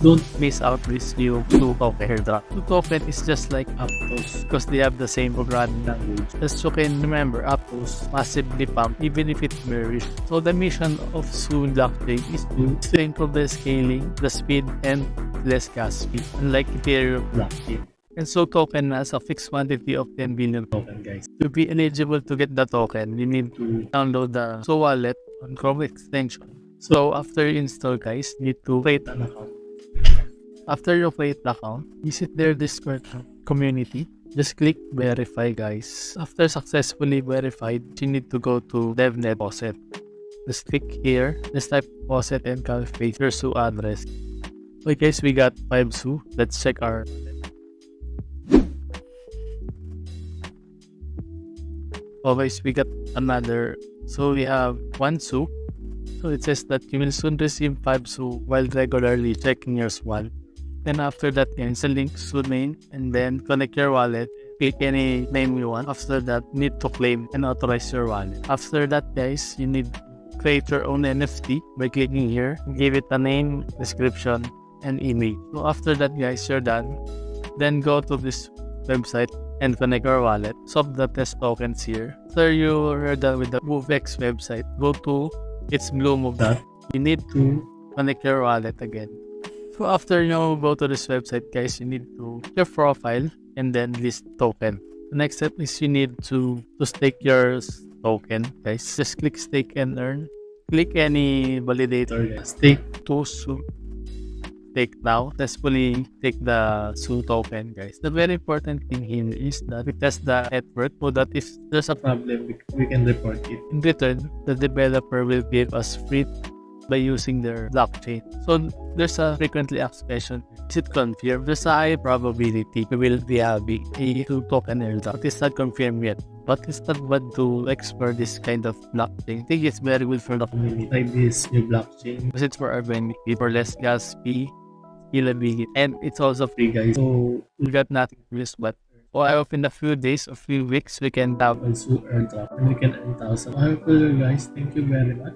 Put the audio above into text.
Don't miss out this new Blue token airdrop. Blue token is just like Aptos because they have the same programming language. As you can remember, Aptos massively pump even if it varies. So the mission of Sui blockchain is to improve the scaling, the speed, and less gas fee, unlike Ethereum blockchain. And so token has a fixed quantity of 10 billion token, guys. To be eligible to get the token, you need to download the Sui wallet on Chrome extension. So after you install, guys, you need to create an account. After you create the account, visit their Discord community. Just click verify, guys. After successfully verified, you need to go to DevNet Faucet. Just click here. Just type faucet and calculate your Sui address. Okay, guys, we got 5 Sui. Let's check our. Oh, guys, we got another. So we have 1 Sui. So it says that you will soon receive 5 Sui while regularly checking your wallet. Then after that, it's a link Sui main, and then connect your wallet. Pick any name you want. After that, you need to claim and authorize your wallet. After that, guys, you need to create your own NFT by clicking here. Give it a name, description, and email. So after that, guys, you're done. Then go to this website and connect your wallet. Swap the test tokens here. After you're done with the MoveX website, go to its Blue Move. You need to connect your wallet again. So after you go to this website, guys, you need to your profile and then list token. The next step is you need to stake your token, guys. Just click stake and earn. Click any validator, guys. Stake to Sui. Stake now. Successfully take the Sui token, guys. The very important thing here is that we test the network so that if there's a problem, we can report it. In return, the developer will give us free by using their blockchain. So there's a frequently asked question, is it confirmed? There's a high probability we will be having a Sui token airdrop. It is not confirmed yet, but it's not bad to explore this kind of blockchain. I think it's very good for the community, like this new blockchain, because it's for our benefit, for less gas fee, scalability, and it's also free, guys. So we got nothing to lose but. So I hope in a few days or few weeks we can have a Sui airdrop and we can earn 1,000. I hope you guys, thank you very much.